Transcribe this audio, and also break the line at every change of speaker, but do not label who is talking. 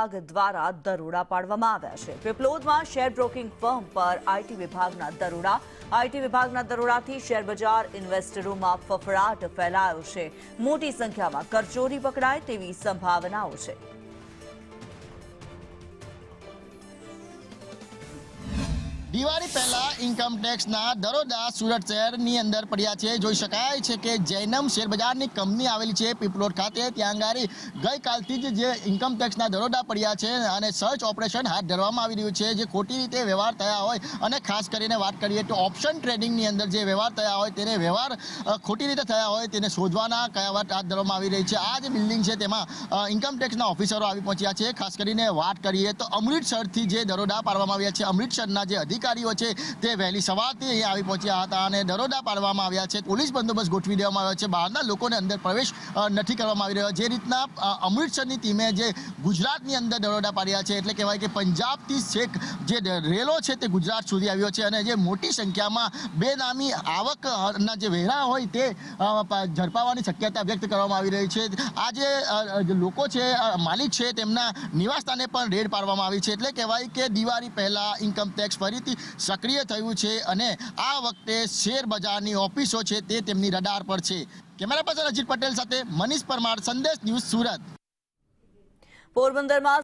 વિભાગ દ્વારા દરોડા પાડવામાં આવ્યા છે। પીપલોદમાં શેર બ્રોકિંગ ફર્મ પર આઈટી વિભાગના દરોડા। આઈટી વિભાગના દરોડાથી શેરબજાર ઇન્વેસ્ટરોમાં ફફડાટ ફેલાયો છે। મોટી સંખ્યામાં કરચોરી પકડાય તેવી સંભાવનાઓ છે।
દિવાળી પહેલા ઇન્કમ ટેક્સના દરોડા સુરત શહેરની અંદર પડ્યા છે। જોઈ શકાય છે કે જૈનમ શેરબજારની કંપની આવેલી છે પીપલોદ ખાતે, ત્યાં આગળ ગઈકાલથી જ જે ઇન્કમ ટેક્સના દરોડા પડ્યા છે અને સર્ચ ઓપરેશન હાથ ધરવામાં આવી રહ્યું છે। જે ખોટી રીતે વ્યવહાર થયા હોય અને ખાસ કરીને વાત કરીએ તો ઓપ્શન ટ્રેડિંગની અંદર જે વ્યવહાર થયા હોય તેને વ્યવહાર ખોટી રીતે થયા હોય તેને શોધવાના કયાવત હાથ ધરવામાં આવી રહી છે। આ જે બિલ્ડિંગ છે તેમાં ઇન્કમ ટેક્સના ઓફિસરો આવી પહોંચ્યા છે। ખાસ કરીને વાત કરીએ તો અમૃતસરથી જે દરોડા પાડવામાં આવ્યા છે, અમૃતસરના જે અધિકારીઓ છે તે વહેલી સવારથી અહીં આવી પહોંચ્યા હતા અને દરોડા પાડવામાં આવ્યા છે। પોલીસ બંદોબસ્ત ગોઠવી દેવામાં આવ્યો છે। બહારના લોકોને અંદર પ્રવેશ નથી કરવામાં આવી રહ્યો। જે રીતના અમૃતસરની ટીમે જે ગુજરાતની અંદર દરોડા પાડ્યા છે, એટલે કહેવાય કે પંજાબથી છેક જે રેલો છે તે ગુજરાત સુધી આવ્યો છે અને જે મોટી સંખ્યામાં બેનામી આવકના જે વેરા હોય તે ઝડપાવવાની શક્યતા વ્યક્ત કરવામાં આવી રહી છે। આ જે લોકો છે, માલિક છે, તેમના નિવાસસ્થાને પણ રેડ પાડવામાં આવી છે। એટલે કહેવાય કે દિવાળી પહેલા ઇન્કમ ટેક્સ ફરીથી સક્રિય થયું છે અને આ વખતે શેર બજારની ઓફિસો છે તે તેમની રડાર પર છે। કેમેરા પર્સન અજીત પટેલ સાથે મનીષ પરમાર, સંદેશ ન્યૂઝ, સુરત।
પોરબંદરમાં